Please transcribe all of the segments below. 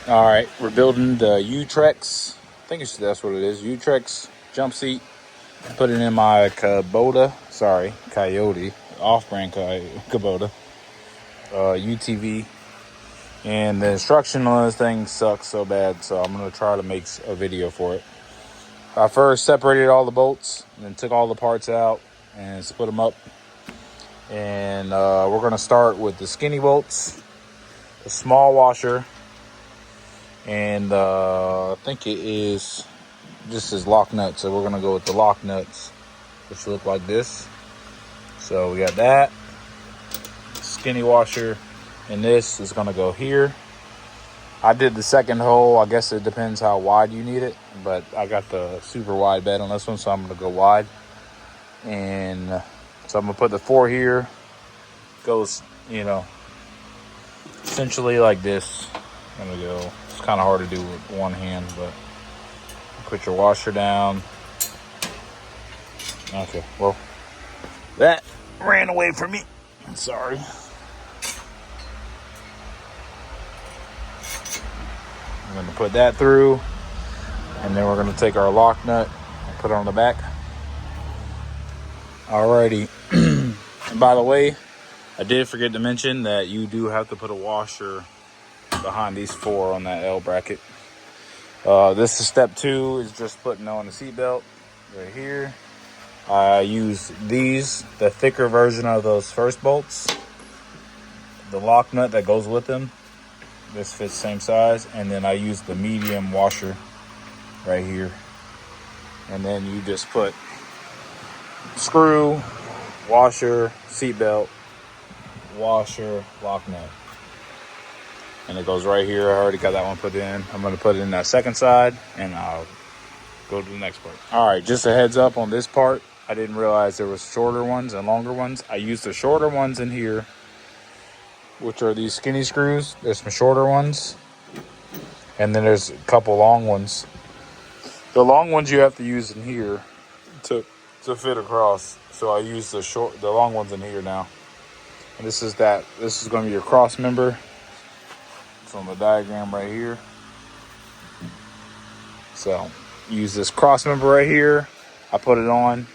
All right, we're building the YUTRAX. I think that's what it is. YUTRAX jump seat. Put it in my Coyote, off-brand Kubota, UTV. And the instruction on this thing sucks so bad, so I'm gonna try to make a video for it. I first separated all the bolts, and then took all the parts out and split them up. And we're gonna start with the skinny bolts, the small washer, and I think it is just as lock nuts. So we're gonna go with the lock nuts, which look like this. So we got that skinny washer, and this is gonna go here. I did the second hole. I guess it depends how wide you need it, but I got the super wide bed on this one, so I'm gonna go wide. And so I'm gonna put the 4 here. Goes, essentially like this. I'm gonna go. It's kind of hard to do with one hand, but put your washer down. Okay, well, that ran away from me. I'm sorry. I'm gonna put that through, and then we're gonna take our lock nut and put it on the back. Alrighty. And by the way, I did forget to mention that you do have to put a washer behind these 4 on that L bracket. This is step 2, is just putting on the seatbelt right here. I use these, the thicker version of those first bolts, the lock nut that goes with them. This fits same size, and then I use the medium washer right here. And then you just put screw, washer, seatbelt, washer, lock nut. And it goes right here. I already got that one put in. I'm going to put it in that second side, and I'll go to the next part. All right, just a heads up on this part. I didn't realize there was shorter ones and longer ones. I used the shorter ones in here, which are these skinny screws. There's some shorter ones, and then there's a couple long ones. The long ones you have to use in here to fit across. So I use the long ones in here now. And this is going to be your cross member. It's on the diagram right here. So use this cross member right here. I put it on,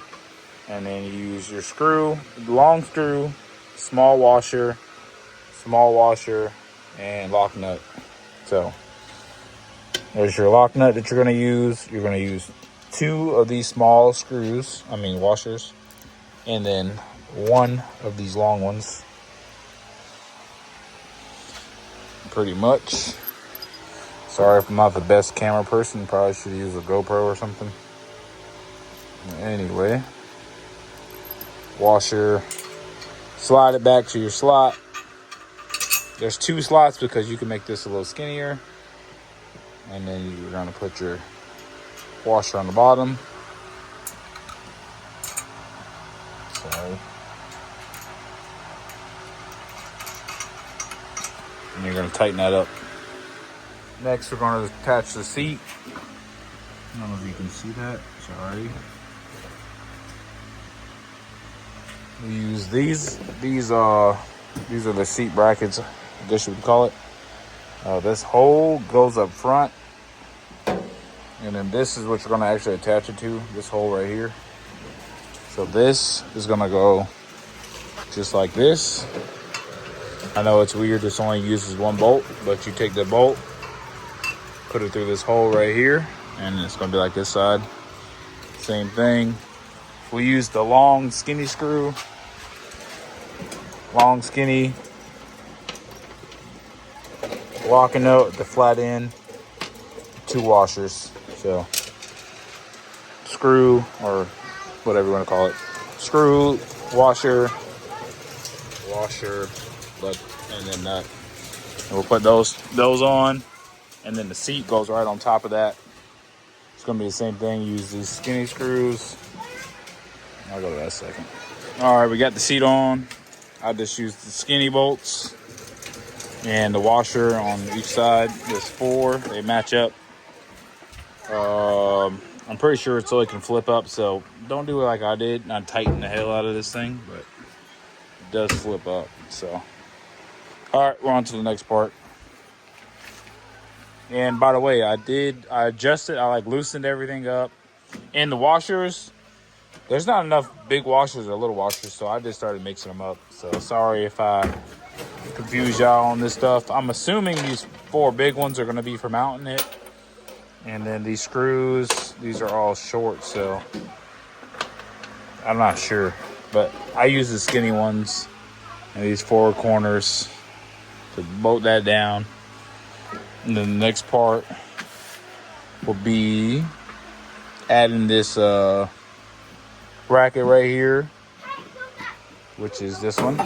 and then you use your screw, long screw, small washer, and lock nut. So there's your lock nut that you're going to use. You're going to use 2 of these small washers, and then 1 of these long ones. Pretty much. Sorry if I'm not the best camera person. Probably should use a GoPro or something. Anyway, washer, slide it back to your slot. There's 2 slots because you can make this a little skinnier. And then you're going to put your washer on the bottom. So, and you're going to tighten that up. Next, we're going to attach the seat. I don't know if you can see that. Sorry. We use these. These are the seat brackets, I guess you would call it. This hole goes up front, and then this is what you're going to actually attach it to. This hole right here. So this is going to go just like this. I know it's weird. This only uses 1 bolt, but you take the bolt, put it through this hole right here, and it's going to be like this side. Same thing. We use the long skinny screw. Long skinny. Locking nut, the flat end. 2 washers. So screw, or whatever you want to call it. Screw, washer, and then nut. And we'll put those on, and then the seat goes right on top of that. It's gonna be the same thing. Use these skinny screws. I'll go to that second. All right, we got the seat on. I just used the skinny bolts and the washer on each side. There's 4. They match up. I'm pretty sure it's so it can flip up, so don't do it like I did. I tightened the hell out of this thing, but it does flip up. So, all right, we're on to the next part. And by the way, I adjusted, I like loosened everything up. And the washers, there's not enough big washers or little washers, so I just started mixing them up. So sorry if I confuse y'all on this stuff. I'm assuming these 4 big ones are going to be for mounting it. And then these screws, these are all short, so I'm not sure. But I use the skinny ones and these 4 corners to bolt that down. And then the next part will be adding this bracket right here, which is this one.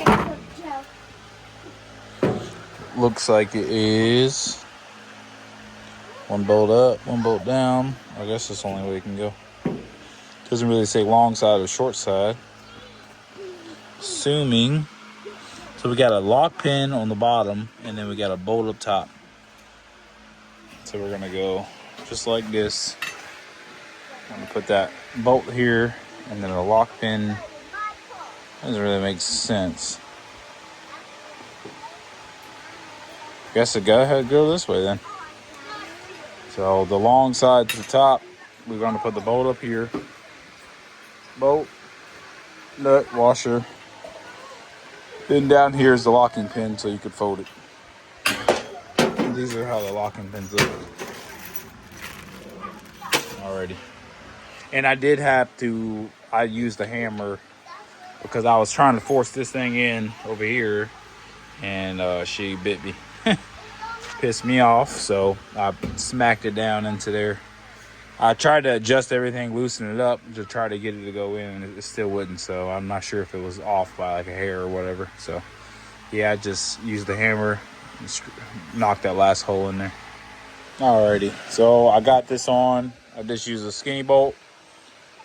Looks like it is 1 bolt up, 1 bolt down. I guess that's the only way it can go. Doesn't really say long side or short side. Assuming. So we got a lock pin on the bottom, and then we got a bolt up top. So we're gonna go just like this. I'm gonna put that bolt here, and then a lock pin. Doesn't really make sense. Guess the guy had to go this way then. So the long side to the top, we're gonna put the bolt up here. Bolt, nut, washer. Then down here is the locking pin, so you could fold it. And these are how the locking pins look. Alrighty. And I did have to, I used the hammer because I was trying to force this thing in over here, and she bit me. Pissed me off, so I smacked it down into there. I tried to adjust everything, loosen it up to try to get it to go in, and it still wouldn't, so I'm not sure if it was off by like a hair or whatever. So yeah, I just used the hammer and knocked that last hole in there. Alrighty, so I got this on. I just used a skinny bolt.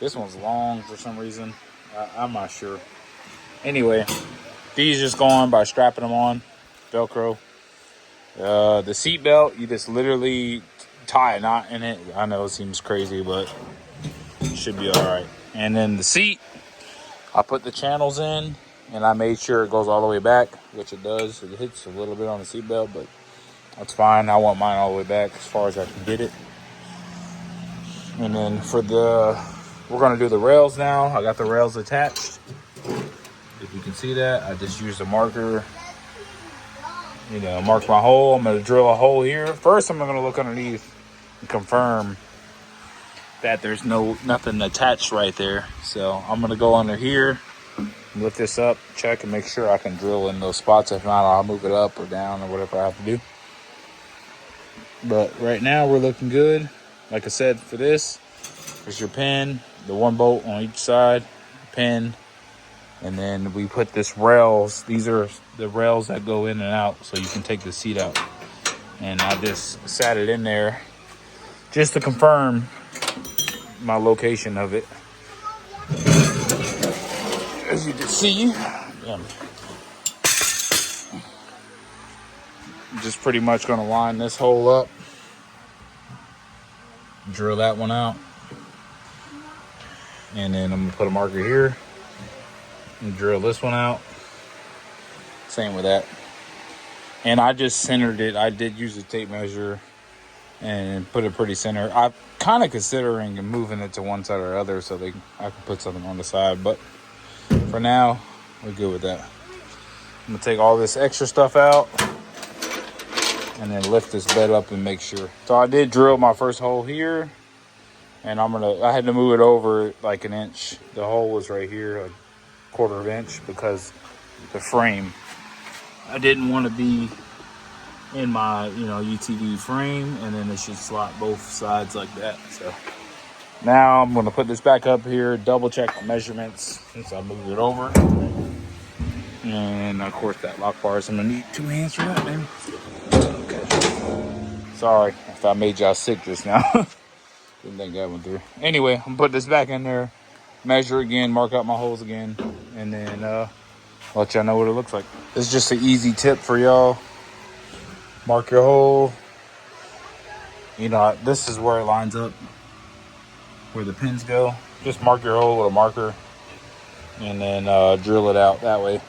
This one's long for some reason. I'm not sure. Anyway, these just go on by strapping them on, Velcro. The seat belt, you just literally tie a knot in it. I know it seems crazy, but it should be all right. And then the seat, I put the channels in, and I made sure it goes all the way back, which it does. It hits a little bit on the seat belt, but that's fine. I want mine all the way back as far as I can get it. And then we're gonna do the rails now. I got the rails attached. If you can see that, I just used a marker. Mark my hole. I'm going to drill a hole here. First, I'm going to look underneath and confirm that there's nothing attached right there. So I'm going to go under here, lift this up, check, and make sure I can drill in those spots. If not, I'll move it up or down or whatever I have to do. But right now, we're looking good. Like I said, for this, there's your pin, the 1 bolt on each side, pin. And then we put this rails. These are the rails that go in and out, so you can take the seat out. And I just sat it in there just to confirm my location of it. As you can see, I'm just pretty much gonna line this hole up, drill that one out, and then I'm gonna put a marker here. And drill this one out. Same with that. And I just centered it. I did use a tape measure and put it pretty center. I'm kind of considering moving it to one side or the other so I can put something on the side. But for now, we're good with that. I'm going to take all this extra stuff out and then lift this bed up and make sure. So I did drill my first hole here. And I had to move it over like an inch. The hole was right here, 1/4 inch, because the frame, I didn't want to be in my UTV frame, and then it should slot both sides like that. So now I'm going to put this back up here, double check the measurements since I moved it over, and of course that lock bar is going to need 2 hands for that, man. Okay, sorry if I made y'all sick just now. Didn't think that went through. Anyway, I'm gonna put this back in there, measure again, mark out my holes again, and then let y'all know what it looks like. This is just an easy tip for y'all. Mark your hole. This is where it lines up, where the pins go. Just mark your hole with a marker, and then drill it out that way.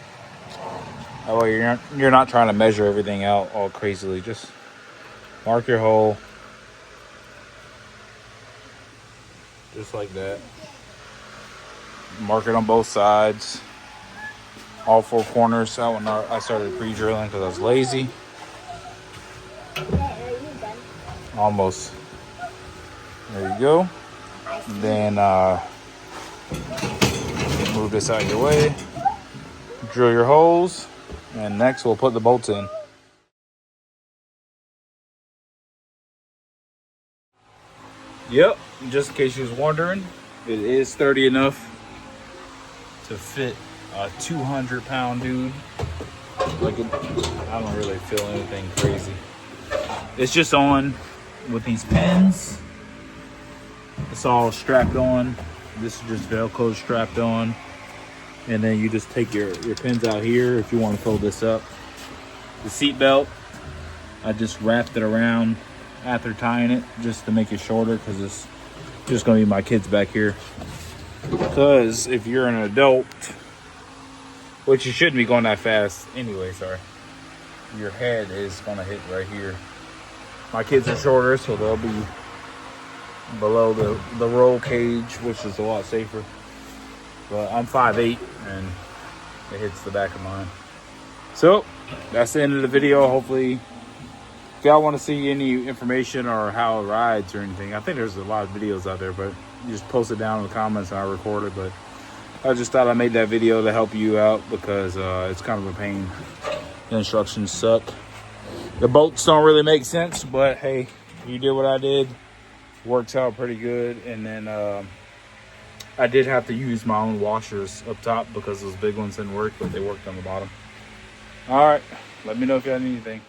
That way you're not trying to measure everything out all crazily. Just Mark your hole. Just like that. Mark it on both sides. All four corners. That one I started pre-drilling because I was lazy. Almost. There you go. Then move this out of your way. Drill your holes. And next we'll put the bolts in. Yep, just in case you was wondering, it is sturdy enough to fit a 200-pound dude. Like, I don't really feel anything crazy. It's just on with these pins. It's all strapped on. This is just Velcro strapped on. And then you just take your pins out here if you want to fold this up. The seat belt, I just wrapped it around after tying it just to make it shorter because it's just going to be my kids back here. Because if you're an adult, which you shouldn't be going that fast anyway, sorry, your head is going to hit right here. My kids are shorter, so they'll be below the roll cage, which is a lot safer. But I'm 5'8", and it hits the back of mine. So that's the end of the video. Hopefully, if y'all want to see any information or how it rides or anything, I think there's a lot of videos out there, but you just post it down in the comments and I record it. But I just thought I made that video to help you out because it's kind of a pain. The instructions suck. The bolts don't really make sense, but hey, you did what I did. Works out pretty good. And then I did have to use my own washers up top because those big ones didn't work, but they worked on the bottom. All right, let me know if you had anything.